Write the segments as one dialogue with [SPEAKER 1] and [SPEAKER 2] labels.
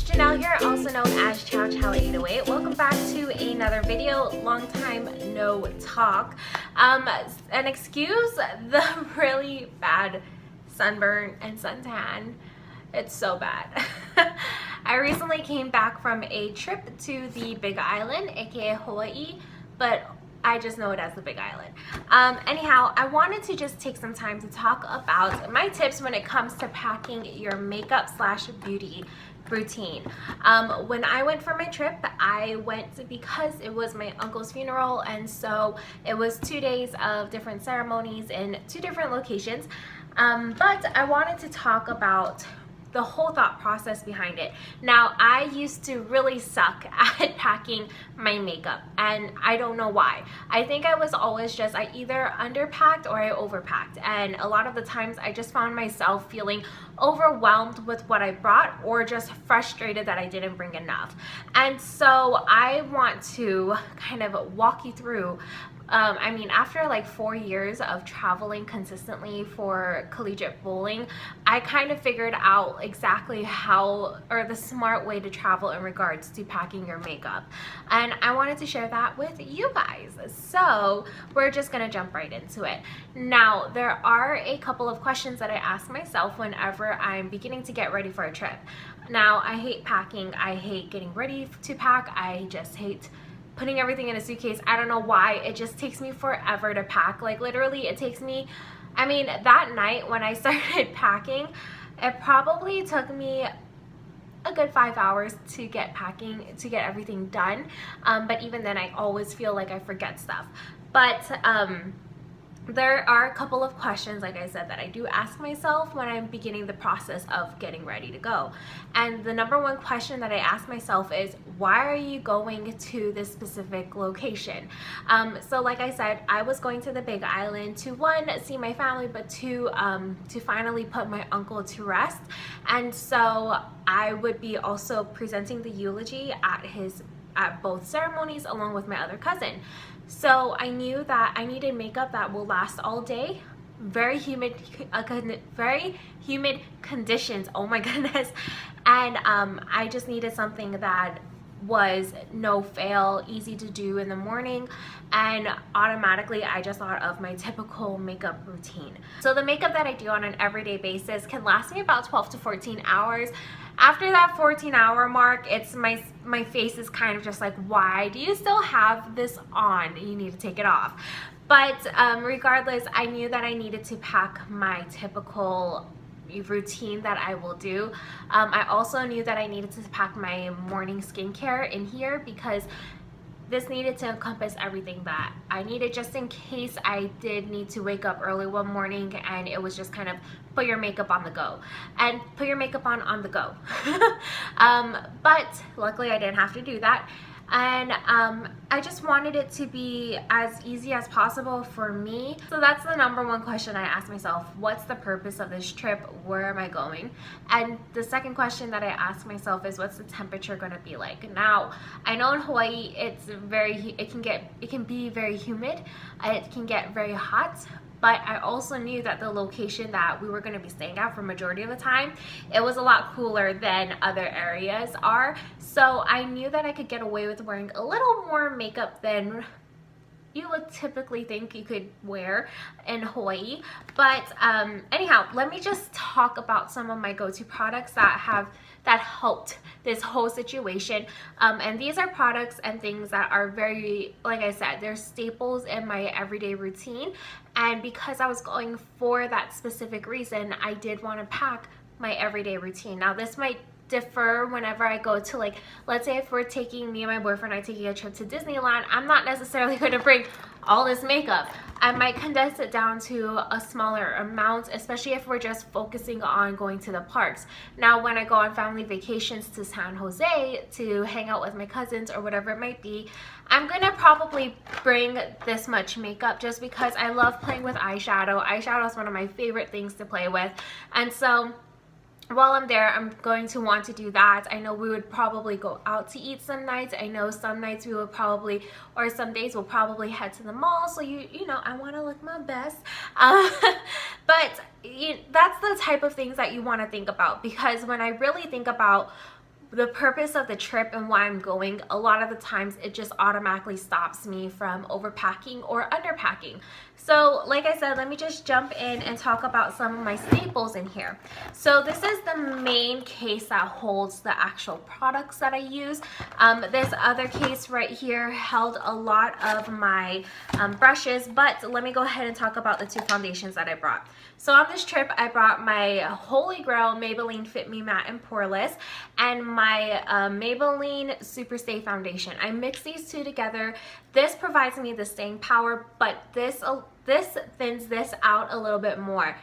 [SPEAKER 1] Janelle here, also known as Chow Chow 808. Welcome back to another video. Long time no talk. And excuse the really bad sunburn and suntan. It's so bad. I recently came back from a trip to the Big Island, aka Hawaii, but I just know it as the Big Island. Anyhow, I wanted to just take some time to talk about my tips when it comes to packing your makeup slash beauty routine. When I went for my trip, I went because it was my uncle's funeral, and so it was 2 days of different ceremonies in 2 different locations. But I wanted to talk about the whole thought process behind it. Now, I used to really suck at packing my makeup, and I don't know why. I think I was always just, I either underpacked or I overpacked, and a lot of the times I just found myself feeling overwhelmed with what I brought or just frustrated that I didn't bring enough. And so I want to kind of walk you through I mean, after like 4 years of traveling consistently for collegiate bowling, I kind of figured out exactly how, or the smart way to travel in regards to packing your makeup. And I wanted to share that with you guys. So we're just gonna jump right into it. Now, there are a couple of questions that I ask myself whenever I'm beginning to get ready for a trip. Now, I hate packing. I hate getting ready to pack. I just hate putting everything in a suitcase. I don't know why. It just takes me forever to pack. Like literally it takes me, I mean, that night when I started packing, it probably took me a good 5 hours to get everything done. But even then I always feel like I forget stuff. But there are a couple of questions, like I said, that I do ask myself when I'm beginning the process of getting ready to go. And the number one question that I ask myself is, why are you going to this specific location? So like I said, I was going to the Big Island to, one, see my family, but two, to finally put my uncle to rest. And so I would be also presenting the eulogy at both ceremonies along with my other cousin. So I knew that I needed makeup that will last all day. Very humid conditions, oh my goodness. And I just needed something that was no fail, easy to do in the morning, and automatically I just thought of my typical makeup routine. So the makeup that I do on an everyday basis can last me about 12 to 14 hours. After that 14-hour mark, it's my face is kind of just like, why do you still have this on? You need to take it off. But regardless, I knew that I needed to pack my typical routine that I will do. I also knew that I needed to pack my morning skincare in here because this needed to encompass everything that I needed, just in case I did need to wake up early one morning and it was just kind of put your makeup on the go. And put your makeup on the go. But luckily I didn't have to do that. And I just wanted it to be as easy as possible for me. So that's the number one question I ask myself. What's the purpose of this trip? Where am I going? And the second question that I ask myself is, what's the temperature going to be like? Now, I know in Hawaii it can be very humid. It can get very hot. But I also knew that the location that we were going to be staying at for majority of the time, it was a lot cooler than other areas are. So I knew that I could get away with wearing a little more makeup than you would typically think you could wear in Hawaii. But anyhow, let me just talk about some of my go-to products that helped this whole situation. And these are products and things that are very, like I said, they're staples in my everyday routine. And because I was going for that specific reason, I did want to pack my everyday routine. Now, this might differ whenever I go to, like, let's say if me and my boyfriend are taking a trip to Disneyland, I'm not necessarily going to bring all this makeup. I might condense it down to a smaller amount, especially if we're just focusing on going to the parks. Now, when I go on family vacations to San Jose to hang out with my cousins or whatever it might be, I'm gonna probably bring this much makeup just because I love playing with eyeshadow. Eyeshadow is one of my favorite things to play with. And so while I'm there, I'm going to want to do that. I know we would probably go out to eat some nights. I know some nights we would probably, or some days we'll probably head to the mall. So you know, I want to look my best. But that's the type of things that you want to think about, because when I really think about the purpose of the trip and why I'm going, a lot of the times it just automatically stops me from overpacking or underpacking. So like I said, let me just jump in and talk about some of my staples in here. So this is the main case that holds the actual products that I use. This other case right here held a lot of my brushes, but let me go ahead and talk about the two foundations that I brought. So on this trip, I brought my Holy Grail Maybelline Fit Me Matte and Poreless and my Maybelline Super Stay Foundation. I mixed these two together. This provides me the staying power, but this thins this out a little bit more.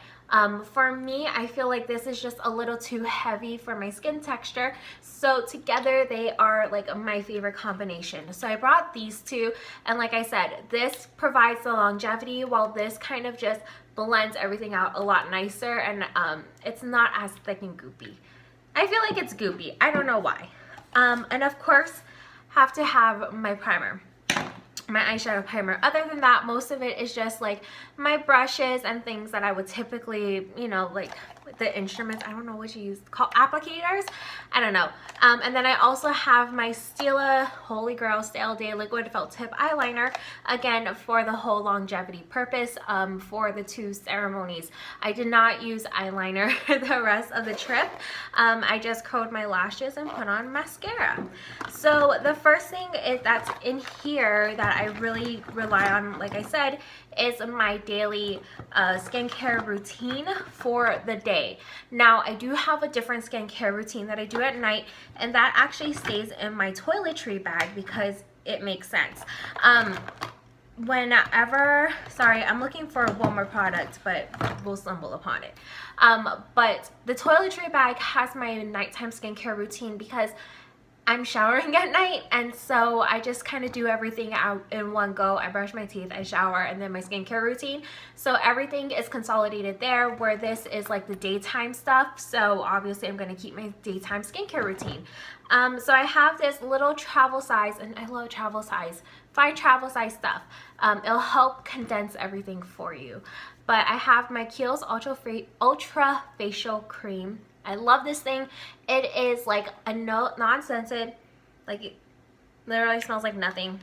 [SPEAKER 1] For me, I feel like this is just a little too heavy for my skin texture. So together they are like my favorite combination. So I brought these two, and like I said, this provides the longevity while this kind of just blends everything out a lot nicer, and it's not as thick and goopy. I feel like it's goopy. I don't know why. And of course, have to have my primer. My eyeshadow primer. Other than that, most of it is just like my brushes and things that I would typically, you know, like the instruments, I don't know what you use, called applicators, I don't know. And then I also have my Stila Holy Grail Stay All Day Liquid Felt Tip Eyeliner, again for the whole longevity purpose, for the two ceremonies. I did not use eyeliner the rest of the trip. I just curled my lashes and put on mascara. So the first thing is that's in here that I really rely on, like I said, is my daily skincare routine for the day. Now, I do have a different skincare routine that I do at night, and that actually stays in my toiletry bag because it makes sense. Whenever, sorry, I'm looking for one more product, but we'll stumble upon it. But the toiletry bag has my nighttime skincare routine because I'm showering at night, and so I just kind of do everything out in one go. I brush my teeth, I shower, and then my skincare routine. So everything is consolidated there, where this is like the daytime stuff. So obviously I'm going to keep my daytime skincare routine. So I have this little travel size, and I love travel size, find travel size stuff. It'll help condense everything for you. But I have my Kiehl's Ultra Facial Cream. I love this thing. It is like a non-scented, like it literally smells like nothing.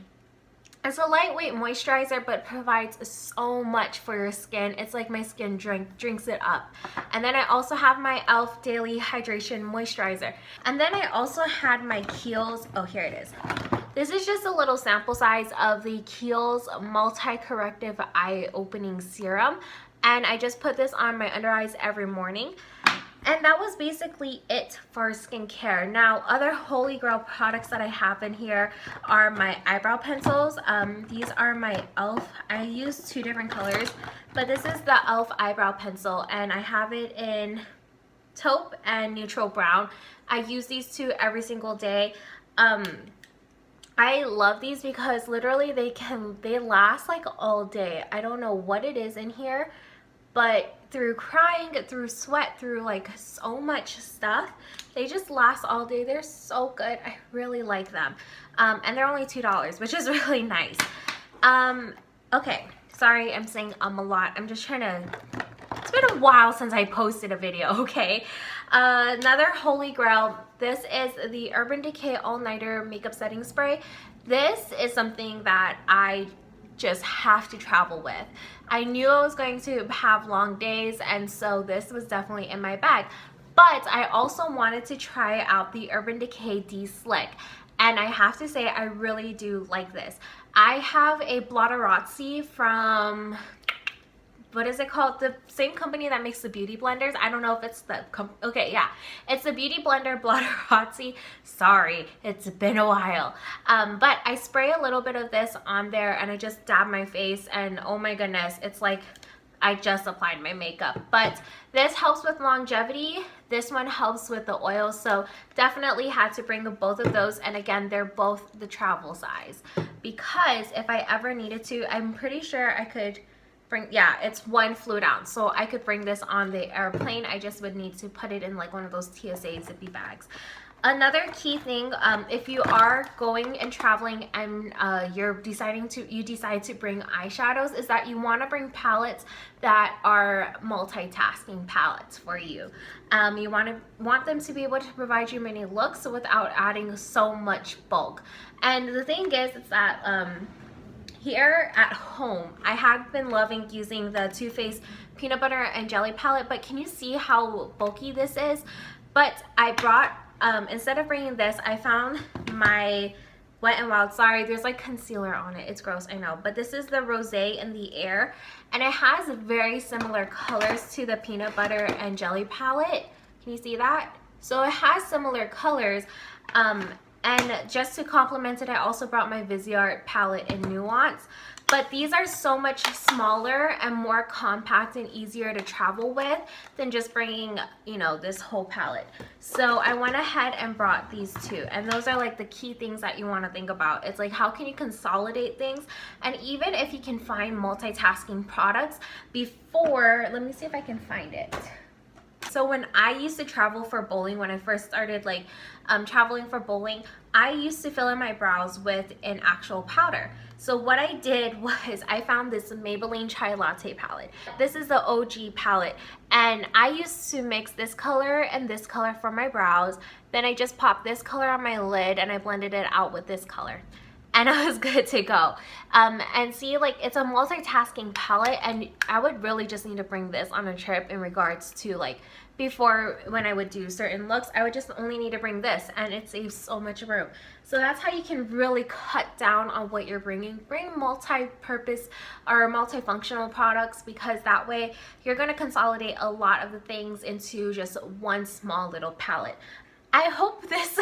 [SPEAKER 1] It's a lightweight moisturizer, but provides so much for your skin. It's like my skin drinks it up. And then I also have my e.l.f. Daily Hydration Moisturizer. And then I also had my Kiehl's, oh here it is. This is just a little sample size of the Kiehl's Multi-Corrective Eye Opening Serum. And I just put this on my under eyes every morning. And that was basically it for skincare. Now, other Holy Grail products that I have in here are my eyebrow pencils. These are my e.l.f. I use two different colors, but this is the e.l.f. eyebrow pencil, and I have it in taupe and neutral brown. I use these two every single day. I love these because literally they last like all day. I don't know what it is in here, but through crying, through sweat, through like so much stuff, they just last all day. They're so good. I really like them. And they're only $2, which is really nice. Okay, sorry I'm saying a lot. I'm just trying to, it's been a while since I posted a video, okay? Another Holy Grail, this is the Urban Decay All Nighter Makeup Setting Spray. This is something that I just have to travel with. I knew I was going to have long days, and so this was definitely in my bag. But I also wanted to try out the Urban Decay D-Slick, and I have to say I really do like this. I have a Blotterazzi from, what is it called? The same company that makes the beauty blenders. I don't know if it's the, okay, yeah. It's the beauty blender Blotterazzi. Sorry, it's been a while. But I spray a little bit of this on there, and I just dab my face, and oh my goodness, it's like I just applied my makeup. But this helps with longevity. This one helps with the oil, so definitely had to bring both of those. And again, they're both the travel size, because if I ever needed to, I'm pretty sure I could bring, yeah, it's 1 fluid ounce, so I could bring this on the airplane. I just would need to put it in like one of those TSA zippy bags. Another key thing, if you are going and traveling and you decide to bring eyeshadows, is that you want to bring palettes that are multitasking palettes for you. You want them to be able to provide you many looks without adding so much bulk. And the thing is that here at home, I have been loving using the Too Faced Peanut Butter and Jelly palette, but can you see how bulky this is? But I brought instead of bringing this, I found my Wet n Wild. Sorry, there's like concealer on it. It's gross, I know. But this is the Rosé in the Air. And it has very similar colors to the Peanut Butter and Jelly palette. Can you see that? So it has similar colors. And just to complement it, I also brought my Viseart palette in Nuance. But these are so much smaller and more compact and easier to travel with than just bringing, you know, this whole palette. So I went ahead and brought these two. And those are like the key things that you want to think about. It's like, how can you consolidate things? And even if you can find multitasking products before, let me see if I can find it. So when I used to travel for bowling, when I first started like traveling for bowling, I used to fill in my brows with an actual powder. So what I did was I found this Maybelline Chai Latte palette. This is the OG palette, and I used to mix this color and this color for my brows. Then I just popped this color on my lid and I blended it out with this color. And I was good to go. And see, like, it's a multitasking palette, and I would really just need to bring this on a trip in regards to, like, before when I would do certain looks, I would just only need to bring this, and it saves so much room. So that's how you can really cut down on what you're bringing. Bring multi-purpose or multifunctional products, because that way you're going to consolidate a lot of the things into just one small little palette. I hope this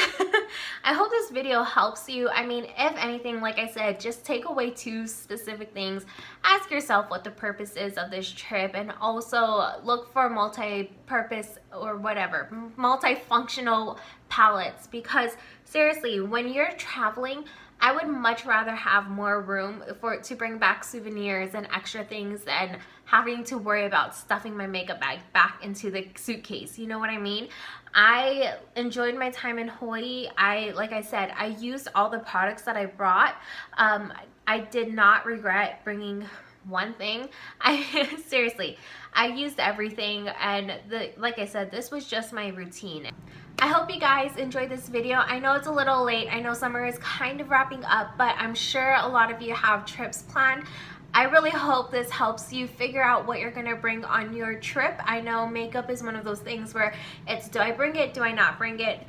[SPEAKER 1] video helps you. I mean, if anything, like I said, just take away 2 specific things. Ask yourself what the purpose is of this trip, and also look for multi-purpose or whatever, multifunctional palettes, because seriously, when you're traveling, I would much rather have more room to bring back souvenirs and extra things than having to worry about stuffing my makeup bag back into the suitcase. You know what I mean? I enjoyed my time in Hawaii. Like I said, I used all the products that I brought. I did not regret bringing one thing. Seriously, I used everything, and like I said, this was just my routine. I hope you guys enjoyed this video. I know it's a little late. I know summer is kind of wrapping up, but I'm sure a lot of you have trips planned. I really hope this helps you figure out what you're gonna bring on your trip. I know makeup is one of those things where it's, do I bring it, do I not bring it?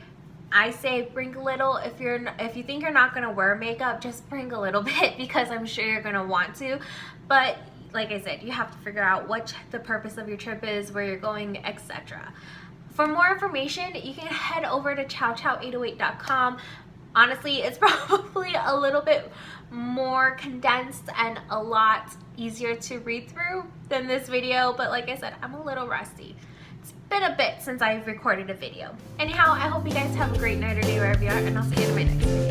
[SPEAKER 1] I say bring a little. If you think you're not gonna wear makeup, just bring a little bit, because I'm sure you're gonna want to. But like I said, you have to figure out what the purpose of your trip is, where you're going, etc. For more information, you can head over to chow808.com. Honestly, it's probably a little bit more condensed and a lot easier to read through than this video, but like I said, I'm a little rusty. It's been a bit since I've recorded a video. Anyhow, I hope you guys have a great night or day wherever you are, and I'll see you in my next video.